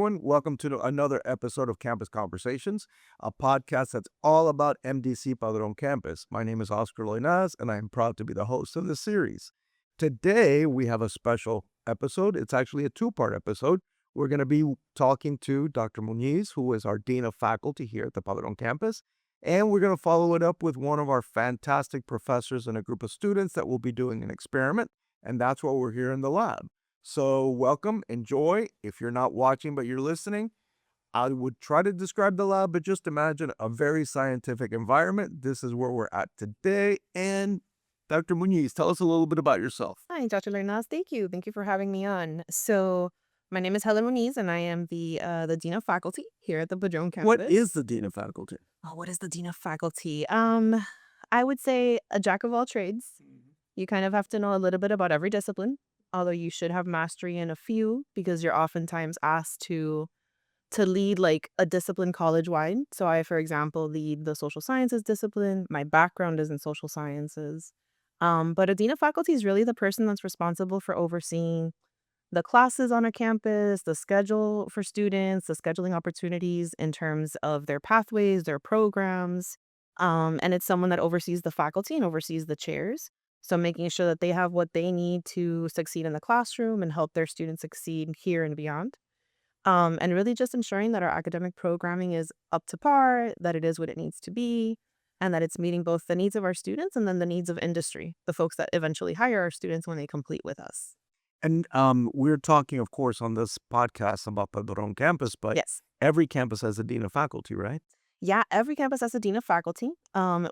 everyone. Welcome to another episode of Campus Conversations, a podcast that's all about MDC Padron Campus. My name is Oscar Loinaz, and I am proud to be the host of this series. Today, we have a special episode. It's actually a two-part episode. We're going to be talking to Dr. Muñiz, who is our Dean of Faculty here at the Padron Campus, and we're going to follow it up with one of our fantastic professors and a group of students that will be doing an experiment, and that's what we're here in the lab. So welcome, enjoy. If you're not watching but you're listening, I would try to describe the lab, but just imagine a very scientific environment. This is where we're at today. And Dr. Muñiz, tell us a little bit about yourself. Hi, Dr. Lernas. Thank you. Thank you for having me on. So, my name is Helen Muñiz, and I am the Dean of Faculty here at the Padron Campus. What is the Dean of Faculty? Oh, what is the Dean of Faculty? I would say a jack of all trades. You kind of have to know a little bit about every discipline, although you should have mastery in a few because you're oftentimes asked to lead like a discipline college-wide. So I, for example, lead the social sciences discipline. My background is in social sciences. But a dean of faculty is really the person that's responsible for overseeing the classes on a campus, the schedule for students, the scheduling opportunities in terms of their pathways, their programs. And it's someone that oversees the faculty and oversees the chairs. So making sure that they have what they need to succeed in the classroom and help their students succeed here and beyond. And really just ensuring that our academic programming is up to par, that it is what it needs to be, and that it's meeting both the needs of our students and then the needs of industry, the folks that eventually hire our students when they complete with us. And we're talking, of course, on this podcast about Padron Campus, but Yes. every campus has a Dean of Faculty, right? Yeah, every campus has a dean of faculty.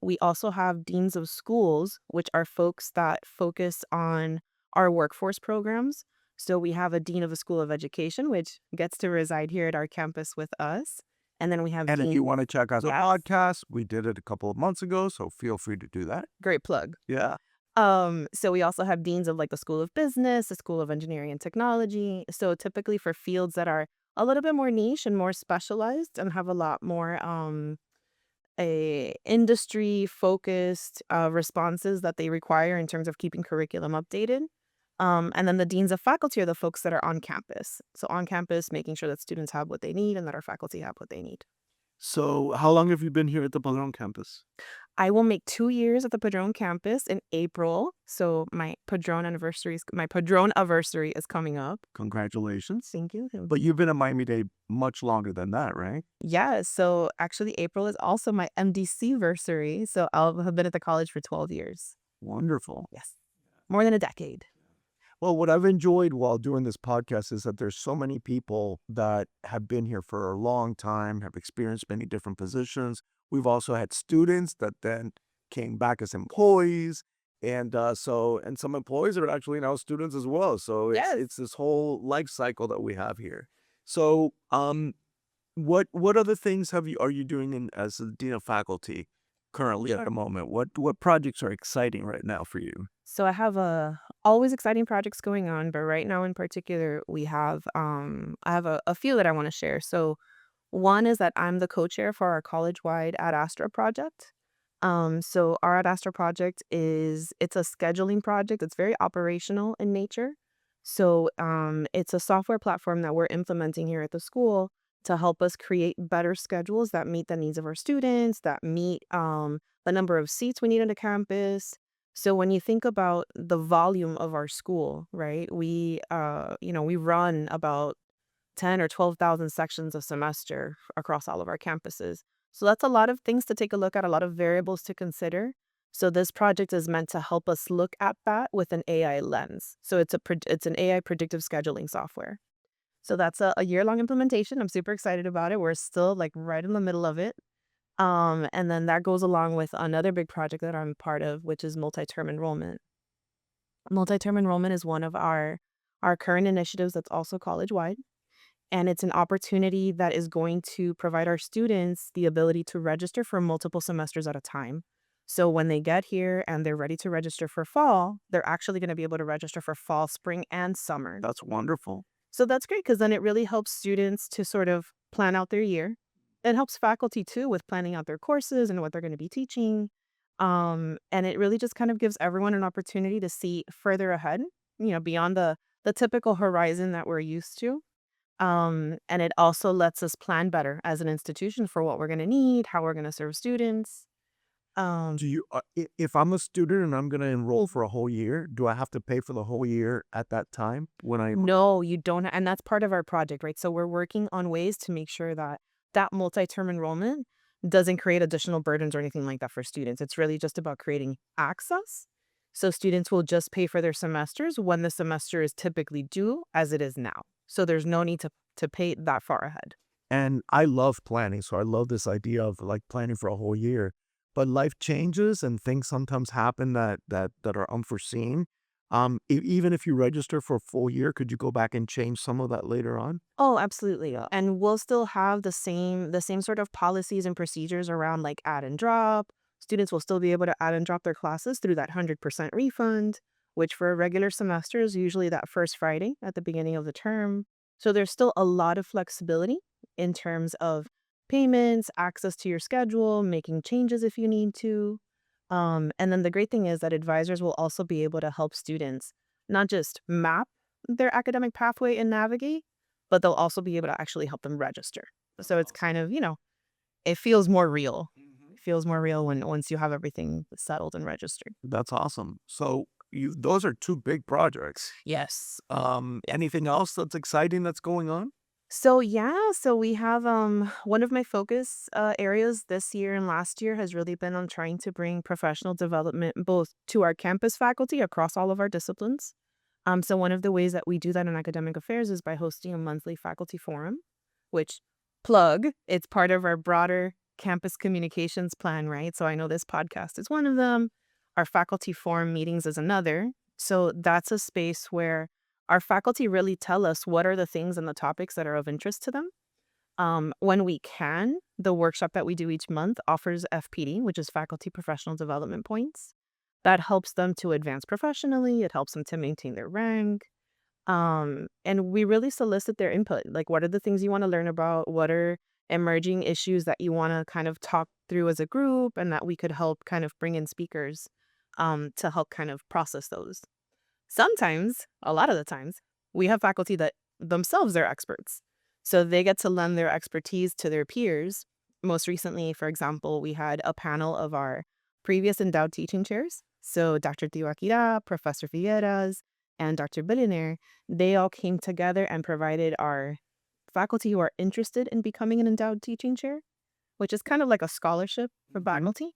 We also have deans of schools, which are folks that focus on our workforce programs. So we have a dean of a school of education, which gets to reside here at our campus with us. And then we have And if you want to check out the Yes. podcast, we did it a couple of months ago, so feel free to do that. Great plug. Yeah. So we also have deans of like the School of Business, the School of Engineering and Technology. So typically for fields that are a little bit more niche and more specialized and have a lot more a industry focused responses that they require in terms of keeping curriculum updated. And then the deans of faculty are the folks that are on campus. So on campus, making sure that students have what they need and that our faculty have what they need. So how long have you been here at the Padron Campus? I will make 2 years at the Padron campus in April. So my Padron anniversary is coming up. Congratulations. Thank you. But you've been at Miami-Dade much longer than that, right? Yeah, so actually April is also my MDC-versary. So I'll have been at the college for 12 years. Wonderful. Yes. More than a decade. Well, what I've enjoyed while doing this podcast is that there's so many people that have been here for a long time, have experienced many different positions. We've also had students that then came back as employees. And and some employees are actually now students as well. So Yes. it's this whole life cycle that we have here. So what other things are you doing as a dean of faculty currently at the moment? What projects are exciting right now for you? So I have always exciting projects going on, but right now in particular, I have a few that I want to share. So one is that I'm the co-chair for our college-wide Ad Astra project. So our Ad Astra project it's a scheduling project. It's very operational in nature. So it's a software platform that we're implementing here at the school to help us create better schedules that meet the needs of our students, that meet the number of seats we need on the campus. So when you think about the volume of our school, right? We run about 10 or 12,000 sections a semester across all of our campuses. So that's a lot of things to take a look at, a lot of variables to consider. So this project is meant to help us look at that with an AI lens. So it's an AI predictive scheduling software. So that's a year-long implementation. I'm super excited about it. We're still like right in the middle of it. And then that goes along with another big project that I'm part of, which is multi-term enrollment. Multi-term enrollment is one of our current initiatives that's also college-wide. And it's an opportunity that is going to provide our students the ability to register for multiple semesters at a time. So when they get here and they're ready to register for fall, they're actually going to be able to register for fall, spring, and summer. That's wonderful. So that's great because then it really helps students to sort of plan out their year. It helps faculty too with planning out their courses and what they're going to be teaching. And it really just kind of gives everyone an opportunity to see further ahead, beyond the typical horizon that we're used to. And it also lets us plan better as an institution for what we're going to need, how we're going to serve students. Um, Do you, if I'm a student and I'm going to enroll for a whole year, do I have to pay for the whole year at that time when I? no, you don't. And that's part of our project, right? So we're working on ways to make sure that that multi-term enrollment doesn't create additional burdens or anything like that for students. It's really just about creating access. So students will just pay for their semesters when the semester is typically due, as it is now. So there's no need to pay that far ahead. And I love planning, so I love this idea of like planning for a whole year. But life changes and things sometimes happen that are unforeseen. Even if you register for a full year, could you go back and change some of that later on? Oh, absolutely. And we'll still have the same sort of policies and procedures around like add and drop. Students will still be able to add and drop their classes through that 100% refund, which for a regular semester is usually that first Friday at the beginning of the term. So there's still a lot of flexibility in terms of payments, access to your schedule, making changes if you need to. And then the great thing is that advisors will also be able to help students not just map their academic pathway and navigate, but they'll also be able to actually help them register. That's So it's awesome. kind of, it feels more real. Mhm. It feels more real when once you have everything settled and registered. That's awesome. So you those are two big projects. Yes. Anything else that's exciting that's going on? So yeah, so we have one of my focus areas this year and last year has really been on trying to bring professional development both to our campus faculty across all of our disciplines. So one of the ways that we do that in academic affairs is by hosting a monthly faculty forum, which plug, it's part of our broader campus communications plan, right? So I know this podcast is one of them. Our faculty forum meetings is another. So that's a space where our faculty really tell us what are the things and the topics that are of interest to them. When we can, the workshop that we do each month offers FPD, which is faculty professional development points. That helps them to advance professionally. It helps them to maintain their rank. And we really solicit their input. Like, what are the things you want to learn about? What are emerging issues that you want to kind of talk through as a group, and that we could help kind of bring in speakers to help kind of process those. Sometimes, a lot of the times, we have faculty that themselves are experts. So they get to lend their expertise to their peers. Most recently, for example, we had a panel of our previous endowed teaching chairs. So Dr. Tiwakira, Professor Figueras, and Dr. Billionaire, they all came together and provided our faculty who are interested in becoming an endowed teaching chair, which is kind of like a scholarship for Mhm. faculty.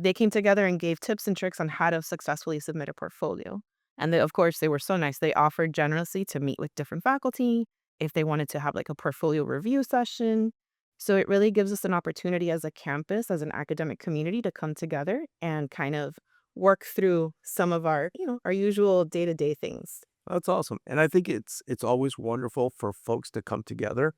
They came together and gave tips and tricks on how to successfully submit a portfolio. And they, of course, they were so nice. They offered generously to meet with different faculty if they wanted to have like a portfolio review session. So it really gives us an opportunity as a campus, as an academic community to come together and kind of work through some of our, our usual day-to-day things. That's awesome. And I think it's always wonderful for folks to come together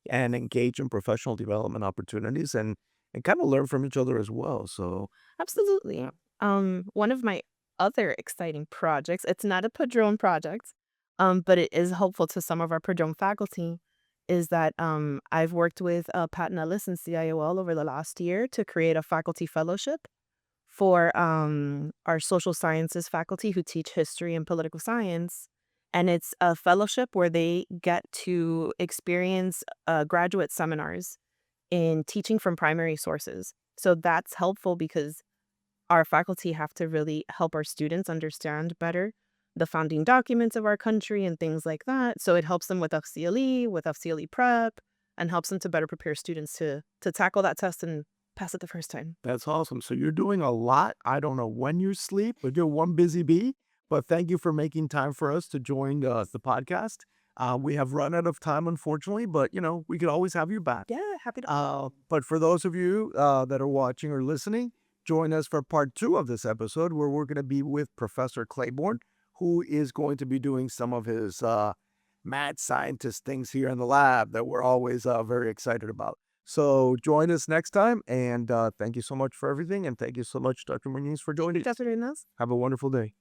and engage in professional development opportunities and kind of learn from each other as well. So Absolutely. One of my other exciting projects, it's not a Padron project, but it is helpful to some of our Padron faculty, is that I've worked with Pat Nellis and CIOL over the last year to create a faculty fellowship for our social sciences faculty who teach history and political science. And it's a fellowship where they get to experience graduate seminars in teaching from primary sources. So that's helpful because our faculty have to really help our students understand better the founding documents of our country and things like that. So it helps them with FCLE prep, and helps them to better prepare students to tackle that test and pass it the first time. that's awesome. So you're doing a lot. I don't know when you sleep, but you're one busy bee. But thank you for making time for us to join the podcast. We have run out of time, unfortunately, but we could always have you back. Yeah, happy to. But for those of you that are watching or listening, join us for part 2 of this episode where we're going to be with Professor Claiborne, who is going to be doing some of his mad scientist things here in the lab that we're always very excited about. So join us next time, and thank you so much for everything, and thank you so much, Dr. Muñiz, for joining us. That's what it is. Have a wonderful day.